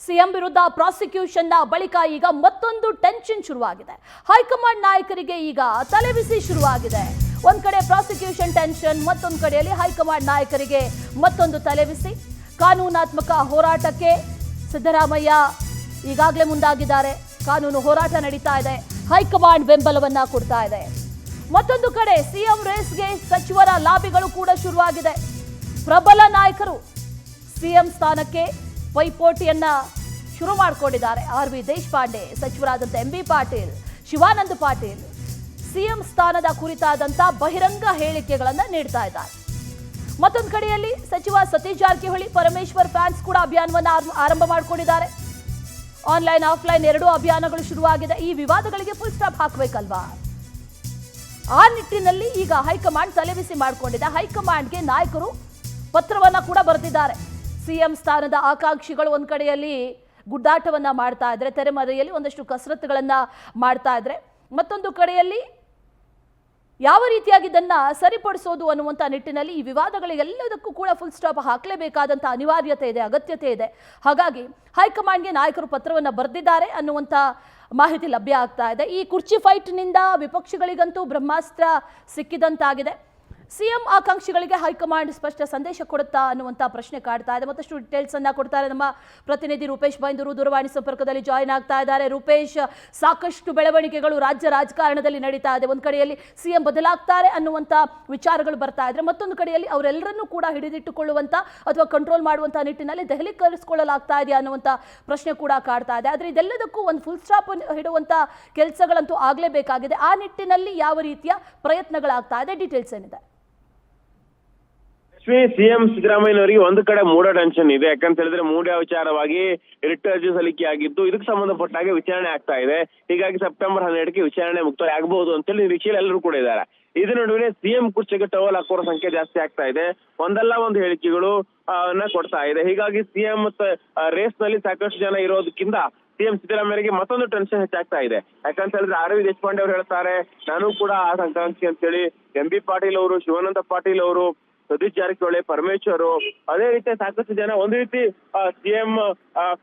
CM ವಿರುದ್ಧ ಪ್ರಾಸಿಕ್ಯೂಷನ್ನ ಬಳಿಕ ಈಗ ಮತ್ತೊಂದು ಟೆನ್ಷನ್ ಶುರುವಾಗಿದೆ. ಹೈಕಮಾಂಡ್ ನಾಯಕರಿಗೆ ಈಗ ತಲೆಬಿಸಿ ಶುರುವಾಗಿದೆ. ಒಂದ್ ಕಡೆ ಪ್ರಾಸಿಕ್ಯೂಷನ್ ಟೆನ್ಷನ್, ಮತ್ತೊಂದು ಕಡೆಯಲ್ಲಿ ಹೈಕಮಾಂಡ್ ನಾಯಕರಿಗೆ ಮತ್ತೊಂದು ತಲೆಬಿಸಿ. ಕಾನೂನಾತ್ಮಕ ಹೋರಾಟಕ್ಕೆ ಸಿದ್ದರಾಮಯ್ಯ ಈಗಾಗಲೇ ಮುಂದಾಗಿದ್ದಾರೆ. ಕಾನೂನು ಹೋರಾಟ ನಡೀತಾ ಇದೆ. ಹೈಕಮಾಂಡ್ ಬೆಂಬಲವನ್ನ ಕೊಡ್ತಾ ಇದೆ. ಮತ್ತೊಂದು ಕಡೆ ಸಿಎಂ ರೇಸ್ಗೆ ಸಚಿವರ ಲಾಬಿಗಳು ಕೂಡ ಶುರುವಾಗಿದೆ. ಪ್ರಬಲ ನಾಯಕರು ಸಿಎಂ ಸ್ಥಾನಕ್ಕೆ ಪೈಪೋಟಿಯನ್ನ ಶುರು ಮಾಡಿಕೊಂಡಿದ್ದಾರೆ. ಆರ್.ವಿ. ದೇಶಪಾಂಡೆ, ಸಚಿವರಾದಂಥ ಎಂ.ಬಿ. ಪಾಟೀಲ್, ಶಿವಾನಂದ ಪಾಟೀಲ್ ಸಿಎಂ ಸ್ಥಾನದ ಕುರಿತಾದಂಥ ಬಹಿರಂಗ ಹೇಳಿಕೆಗಳನ್ನು ನೀಡ್ತಾ ಇದ್ದಾರೆ. ಮತ್ತೊಂದು ಕಡೆಯಲ್ಲಿ ಸಚಿವ ಸತೀಶ್ ಜಾರಕಿಹೊಳಿ, ಪರಮೇಶ್ವರ್ ಫ್ಯಾನ್ಸ್ ಕೂಡ ಅಭಿಯಾನವನ್ನು ಆರಂಭ ಮಾಡಿಕೊಂಡಿದ್ದಾರೆ. ಆನ್ಲೈನ್ ಆಫ್ಲೈನ್ ಎರಡೂ ಅಭಿಯಾನಗಳು ಶುರುವಾಗಿದೆ. ಈ ವಿವಾದಗಳಿಗೆ ಫುಲ್ ಸ್ಟಾಪ್ ಹಾಕಬೇಕಲ್ವಾ? ಆ ನಿಟ್ಟಿನಲ್ಲಿ ಈಗ ಹೈಕಮಾಂಡ್ ತಲೆಬಿಸಿ ಮಾಡಿಕೊಂಡಿದೆ. ಹೈಕಮಾಂಡ್ಗೆ ನಾಯಕರು ಪತ್ರವನ್ನ ಕೂಡ ಬರೆದಿದ್ದಾರೆ. ಸಿಎಂ ಸ್ಥಾನದ ಆಕಾಂಕ್ಷಿಗಳು ಒಂದ್ ಕಡೆಯಲ್ಲಿ ಗುಡ್ಡಾಟವನ್ನ ಮಾಡ್ತಾ ಇದ್ರೆ, ತೆರೆಮರೆಯಲ್ಲಿ ಒಂದಷ್ಟು ಕಸರತ್ತುಗಳನ್ನ ಮಾಡ್ತಾ ಇದ್ರೆ, ಮತ್ತೊಂದು ಕಡೆಯಲ್ಲಿ ಯಾವ ರೀತಿಯಾಗಿ ಇದನ್ನ ಸರಿಪಡಿಸೋದು ಅನ್ನುವಂಥ ನಿಟ್ಟಿನಲ್ಲಿ ಈ ವಿವಾದಗಳಿಗೆಲ್ಲದಕ್ಕೂ ಕೂಡ ಫುಲ್ ಸ್ಟಾಪ್ ಹಾಕಲೇಬೇಕಾದಂಥ ಅನಿವಾರ್ಯತೆ ಇದೆ, ಅಗತ್ಯತೆ ಇದೆ. ಹಾಗಾಗಿ ಹೈಕಮಾಂಡ್ಗೆ ನಾಯಕರು ಪತ್ರವನ್ನು ಬರೆದಿದ್ದಾರೆ ಅನ್ನುವಂಥ ಮಾಹಿತಿ ಲಭ್ಯ ಆಗ್ತಾ ಇದೆ. ಈ ಕುರ್ಚಿ ಫೈಟ್ನಿಂದ ವಿಪಕ್ಷಗಳಿಗಂತೂ ಬ್ರಹ್ಮಾಸ್ತ್ರ ಸಿಕ್ಕಿದಂತಾಗಿದೆ. ಸಿಎಂ ಆಕಾಂಕ್ಷಿಗಳಿಗೆ ಹೈಕಮಾಂಡ್ ಸ್ಪಷ್ಟ ಸಂದೇಶ ಕೊಡುತ್ತಾ ಅನ್ನುವಂಥ ಪ್ರಶ್ನೆ ಕಾಡ್ತಾ ಇದೆ. ಮತ್ತಷ್ಟು ಡೀಟೇಲ್ಸ್ ಅನ್ನ ಕೊಡ್ತಾರೆ ನಮ್ಮ ಪ್ರತಿನಿಧಿ ರೂಪೇಶ್ ಬೈಂದೂರು, ದೂರವಾಣಿ ಸಂಪರ್ಕದಲ್ಲಿ ಜಾಯಿನ್ ಆಗ್ತಾ ಇದ್ದಾರೆ. ರೂಪೇಶ್, ಸಾಕಷ್ಟು ಬೆಳವಣಿಗೆಗಳು ರಾಜ್ಯ ರಾಜಕಾರಣದಲ್ಲಿ ನಡೀತಾ ಇದೆ. ಒಂದು ಕಡೆಯಲ್ಲಿ ಸಿಎಂ ಬದಲಾಗ್ತಾರೆ ಅನ್ನುವಂಥ ವಿಚಾರಗಳು ಬರ್ತಾ ಇದ್ರೆ, ಮತ್ತೊಂದು ಕಡೆಯಲ್ಲಿ ಅವರೆಲ್ಲರನ್ನೂ ಕೂಡ ಹಿಡಿದಿಟ್ಟುಕೊಳ್ಳುವಂಥ ಅಥವಾ ಕಂಟ್ರೋಲ್ ಮಾಡುವಂಥ ನಿಟ್ಟಿನಲ್ಲಿ ದೆಹಲಿ ಕರೆಸಿಕೊಳ್ಳಲಾಗ್ತಾ ಇದೆಯಾ ಅನ್ನುವಂಥ ಪ್ರಶ್ನೆ ಕೂಡ ಕಾಡ್ತಾ ಇದೆ. ಆದರೆ ಇದೆಲ್ಲದಕ್ಕೂ ಒಂದು ಫುಲ್ ಸ್ಟಾಪ್ ಇಡುವಂಥ ಕೆಲಸಗಳಂತೂ ಆಗಲೇಬೇಕಾಗಿದೆ. ಆ ನಿಟ್ಟಿನಲ್ಲಿ ಯಾವ ರೀತಿಯ ಪ್ರಯತ್ನಗಳಾಗ್ತಾ ಇದೆ, ಡೀಟೇಲ್ಸ್ ಏನಿದೆ? ಸಿಎಂ ಸಿದ್ದರಾಮಯ್ಯನವರಿಗೆ ಒಂದು ಕಡೆ ಮೂಡ ಟೆನ್ಷನ್ ಇದೆ. ಯಾಕಂತ ಹೇಳಿದ್ರೆ ಮೂಡ ವಿಚಾರವಾಗಿ ರಿಟ್ ಅರ್ಜಿ ಸಲ್ಲಿಕೆ ಆಗಿದ್ದು, ಇದಕ್ಕೆ ಸಂಬಂಧಪಟ್ಟ ಹಾಗೆ ವಿಚಾರಣೆ ಆಗ್ತಾ ಇದೆ. ಹೀಗಾಗಿ ಸೆಪ್ಟೆಂಬರ್ 12ಕ್ಕೆ ವಿಚಾರಣೆ ಮುಕ್ತಾಯ ಆಗಬಹುದು ಅಂತೇಳಿ ನಿರೀಕ್ಷೆಯಲ್ಲಿ ಎಲ್ಲರೂ ಕೂಡ ಇದ್ದಾರೆ. ಇದರ ನಡುವೆ ಸಿಎಂ ಕುರ್ಚಿಗೆ ಟವಲ್ ಹಾಕೋರ ಸಂಖ್ಯೆ ಜಾಸ್ತಿ ಆಗ್ತಾ ಇದೆ. ಒಂದಲ್ಲ ಒಂದು ಹೇಳಿಕೆಗಳು ಕೊಡ್ತಾ ಇದೆ. ಹೀಗಾಗಿ ಸಿಎಂ ರೇಸ್ ನಲ್ಲಿ ಸಾಕಷ್ಟು ಜನ ಇರೋದಕ್ಕಿಂತ ಸಿಎಂ ಸಿದ್ದರಾಮಯ್ಯರಿಗೆ ಮತ್ತೊಂದು ಟೆನ್ಷನ್ ಹೆಚ್ಚಾಗ್ತಾ ಇದೆ. ಯಾಕಂತ ಹೇಳಿದ್ರೆ ಆರ್.ವಿ. ದೇಶಪಾಂಡೆ ಅವರು ಹೇಳ್ತಾರೆ, ನಾನು ಕೂಡ ಆಕಾಂಕ್ಷಿ ಅಂತೇಳಿ. ಎಂ.ಬಿ. ಪಾಟೀಲ್ ಅವರು, ಶಿವಾನಂದ ಪಾಟೀಲ್ ಅವರು, ಸತೀಶ್ ಜಾರಕಿಹೊಳಿ, ಪರಮೇಶ್ವರ್, ಅದೇ ರೀತಿ ಸಾಕಷ್ಟು ಜನ ಒಂದು ರೀತಿ ಸಿಎಂ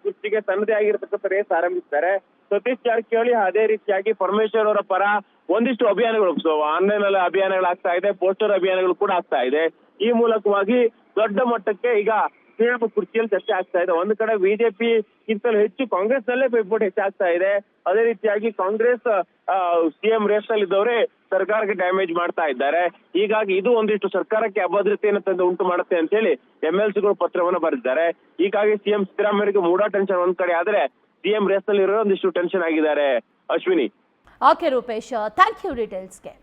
ಕುರ್ಚಿಗೆ ತನ್ನದೇ ಆಗಿರತಕ್ಕಂಥ ರೇಸ್ ಆರಂಭಿಸಿದ್ದಾರೆ. ಸತೀಶ್ ಜಾರಕಿಹೊಳಿ ಅದೇ ರೀತಿಯಾಗಿ ಪರಮೇಶ್ವರ್ ಅವರ ಪರ ಒಂದಿಷ್ಟು ಅಭಿಯಾನಗಳು, ಆನ್ಲೈನ್ ಅಲ್ಲಿ ಅಭಿಯಾನಗಳಾಗ್ತಾ ಇದೆ, ಪೋಸ್ಟರ್ ಅಭಿಯಾನಗಳು ಕೂಡ ಆಗ್ತಾ ಇದೆ. ಈ ಮೂಲಕವಾಗಿ ದೊಡ್ಡ ಮಟ್ಟಕ್ಕೆ ಈಗ ಸಿಎಂ ಕುರ್ಚಿಯಲ್ಲಿ ಚರ್ಚೆ ಆಗ್ತಾ ಇದೆ. ಒಂದು ಕಡೆ ಬಿಜೆಪಿ ಗಿಂತಲೂ ಹೆಚ್ಚು ಕಾಂಗ್ರೆಸ್ ನಲ್ಲೇ ಪೈಪೋಟಿ ಹೆಚ್ಚಾಗ್ತಾ ಇದೆ. ಅದೇ ರೀತಿಯಾಗಿ ಕಾಂಗ್ರೆಸ್ ಸಿಎಂ ರೇಸ್ ನಲ್ಲಿ ಇದ್ದವರೇ ಸರ್ಕಾರಕ್ಕೆ ಡ್ಯಾಮೇಜ್ ಮಾಡ್ತಾ ಇದ್ದಾರೆ. ಹೀಗಾಗಿ ಇದು ಒಂದಿಷ್ಟು ಸರ್ಕಾರಕ್ಕೆ ಅಭದ್ರತೆಯನ್ನು ತಂದು ಉಂಟು ಮಾಡುತ್ತೆ ಅಂತ ಹೇಳಿ MLCಗಳು ಪತ್ರವನ್ನು ಬರೆದಿದ್ದಾರೆ. ಹೀಗಾಗಿ ಸಿಎಂ ಸಿದ್ದರಾಮಯ್ಯರಿಗೆ ಮೂಡಾ ಟೆನ್ಷನ್ ಒಂದ್ ಕಡೆ ಆದ್ರೆ, ಸಿಎಂ ರೇಸ್ ನಲ್ಲಿ ಇರೋ ಒಂದಿಷ್ಟು ಟೆನ್ಷನ್ ಆಗಿದ್ದಾರೆ. Ashwini. Okay Rupesh, thank you ಡೀಟೇಲ್ಸ್ಗೆ.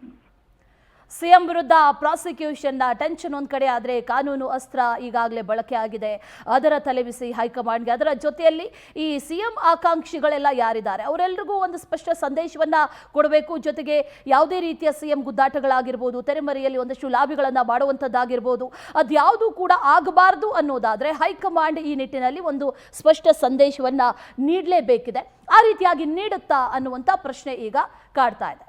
ಸಿಎಂ ವಿರುದ್ಧ ಪ್ರಾಸಿಕ್ಯೂಷನ್ನ ಟೆನ್ಷನ್ ಒಂದ್ ಕಡೆ ಆದರೆ, ಕಾನೂನು ಅಸ್ತ್ರ ಈಗಾಗಲೇ ಬಳಕೆ ಆಗಿದೆ. ಅದರ ತಲೆಬಿಸಿ ಹೈಕಮಾಂಡ್ಗೆ. ಅದರ ಜೊತೆಯಲ್ಲಿ ಈ ಸಿಎಂ ಆಕಾಂಕ್ಷಿಗಳೆಲ್ಲ ಯಾರಿದ್ದಾರೆ ಅವರೆಲ್ಲರಿಗೂ ಒಂದು ಸ್ಪಷ್ಟ ಸಂದೇಶವನ್ನ ಕೊಡಬೇಕು. ಜೊತೆಗೆ ಯಾವುದೇ ರೀತಿಯ ಸಿಎಂ ಗುದ್ದಾಟಗಳಾಗಿರ್ಬೋದು, ತೆರೆಮರೆಯಲ್ಲಿ ಒಂದಷ್ಟು ಲಾಬಿಗಳನ್ನ ಮಾಡುವಂಥದ್ದಾಗಿರ್ಬೋದು, ಅದ್ಯಾವುದೂ ಕೂಡ ಆಗಬಾರ್ದು ಅನ್ನೋದಾದ್ರೆ ಹೈಕಮಾಂಡ್ ಈ ನಿಟ್ಟಿನಲ್ಲಿ ಒಂದು ಸ್ಪಷ್ಟ ಸಂದೇಶವನ್ನ ನೀಡಲೇಬೇಕಿದೆ. ಆ ರೀತಿಯಾಗಿ ನೀಡುತ್ತಾ ಅನ್ನುವಂಥ ಪ್ರಶ್ನೆ ಈಗ ಕಾಡ್ತಾ ಇದೆ.